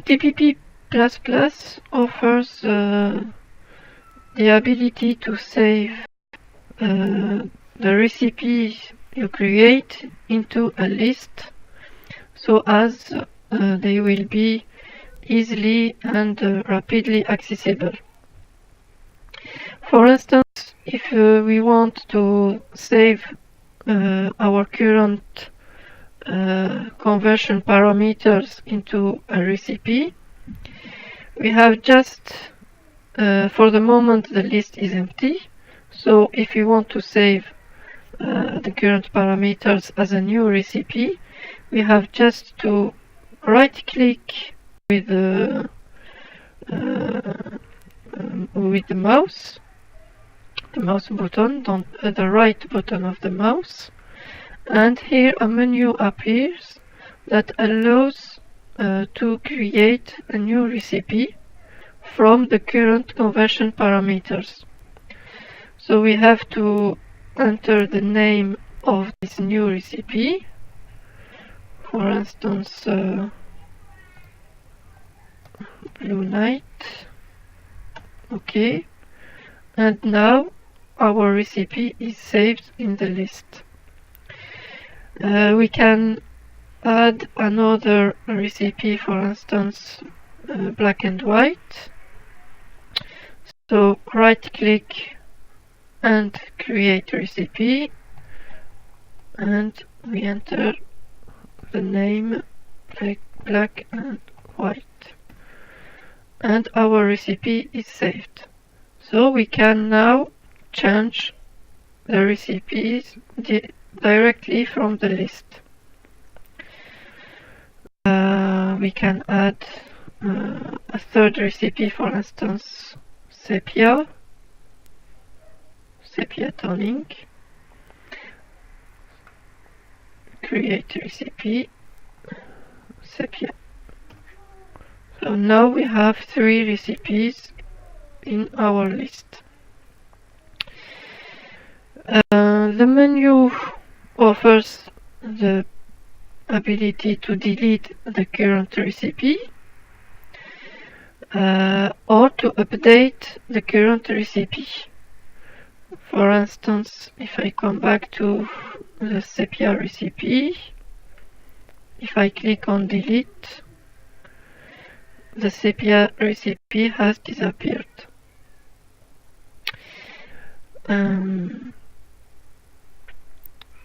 TPP++ offers the ability to save the recipes you create into a list so as they will be easily and rapidly accessible. For instance, if we want to save our current conversion parameters into a recipe, we have just, for the moment the list is empty, so if you want to save the current parameters as a new recipe, we have just to right click with the mouse button, on the right button of the mouse, and here a menu appears that allows to create a new recipe from the current conversion parameters. So we have to enter the name of this new recipe, for instance Blue Night. Okay, and now our recipe is saved in the list. We can add another recipe, for instance black and white. So right click and create recipe, and we enter the name black and white, and our recipe is saved. So we can now change the recipes directly from the list. We can add a third recipe, for instance sepia toning. Create recipe sepia. So now we have 3 recipes in our list. The menu offers the ability to delete the current recipe or to update the current recipe. For instance, if I come back to the sepia recipe, if I click on delete, the sepia recipe has disappeared.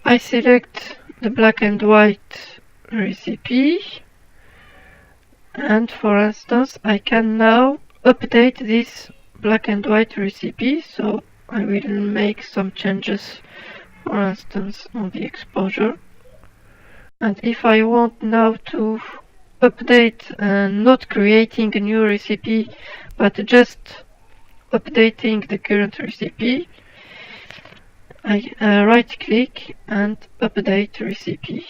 I select the black and white recipe, and for instance I can now update this black and white recipe, so I will make some changes, for instance on the exposure. And if I want now to update, not creating a new recipe but just updating the current recipe, I right click and update recipe,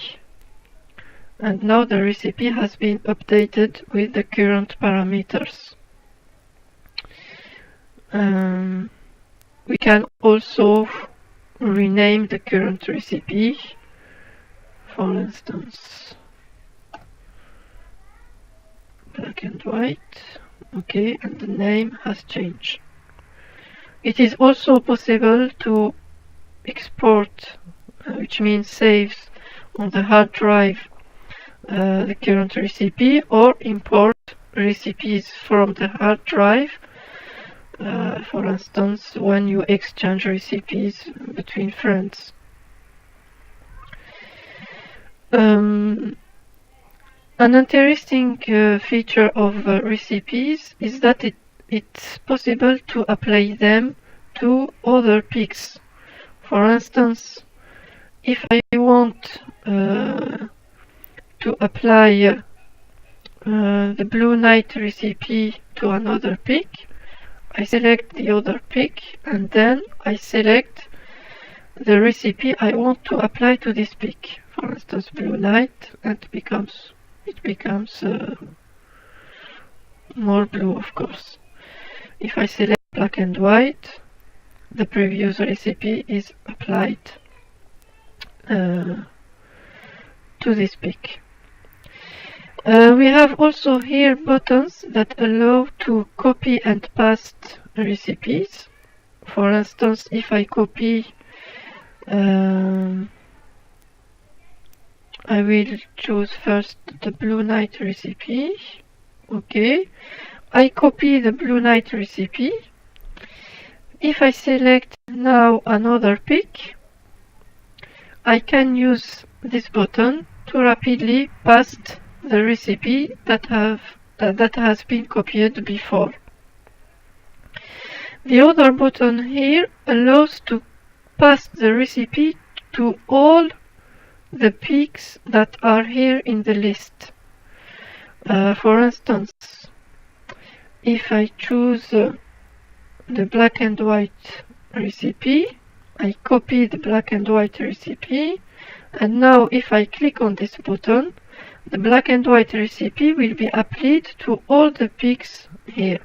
and now the recipe has been updated with the current parameters. We can also rename the current recipe, for instance black and white. Okay, and the name has changed. It is also possible to export, which means saves on the hard drive, the current recipe, or import recipes from the hard drive, for instance when you exchange recipes between friends. An interesting feature of recipes is that it's possible to apply them to other pics. For instance, if I want to apply the Blue Night recipe to another pic, I select the other pic and then I select the recipe I want to apply to this pic. For instance, Blue Night, and it becomes more blue, of course. If I select black and white, the previous recipe is applied to this pic. We have also here buttons that allow to copy and paste recipes. For instance, if I copy, I will choose first the Blue Night recipe. Okay, I copy the Blue Night recipe. If I select now another pick, I can use this button to rapidly paste the recipe that has been copied before. The other button here allows to paste the recipe to all the picks that are here in the list. For instance, if I choose the black and white recipe, I copy the black and white recipe, and now if I click on this button, the black and white recipe will be applied to all the picks here.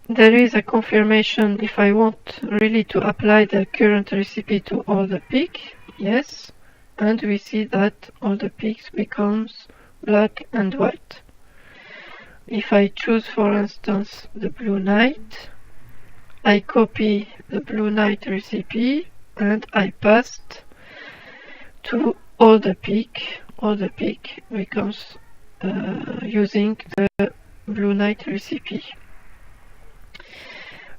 There is a confirmation if I want really to apply the current recipe to all the picks. Yes, and we see that all the picks becomes black and white. If I choose, for instance, the Blue Night, I copy the Blue Night recipe and I paste to all the pick. All the pick becomes using the Blue Night recipe.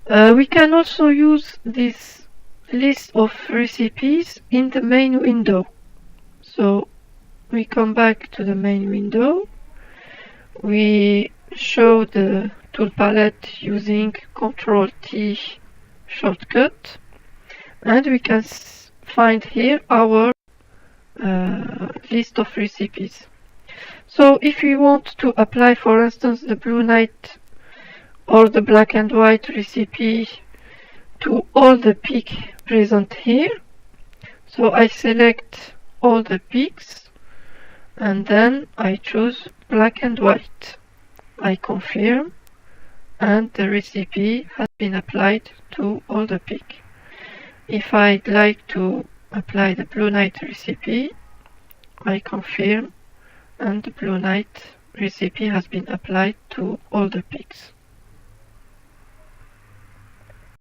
We can also use this list of recipes in the main window. So we come back to the main window. We show the tool palette using Ctrl+T shortcut, and we can find here our list of recipes. So if we want to apply, for instance, the Blue Night or the black and white recipe to all the picks present here, so I select all the picks and then I choose black and white. I confirm, and the recipe has been applied to all the picks. If I'd like to apply the Blue Night recipe, I confirm, and the Blue Night recipe has been applied to all the picks.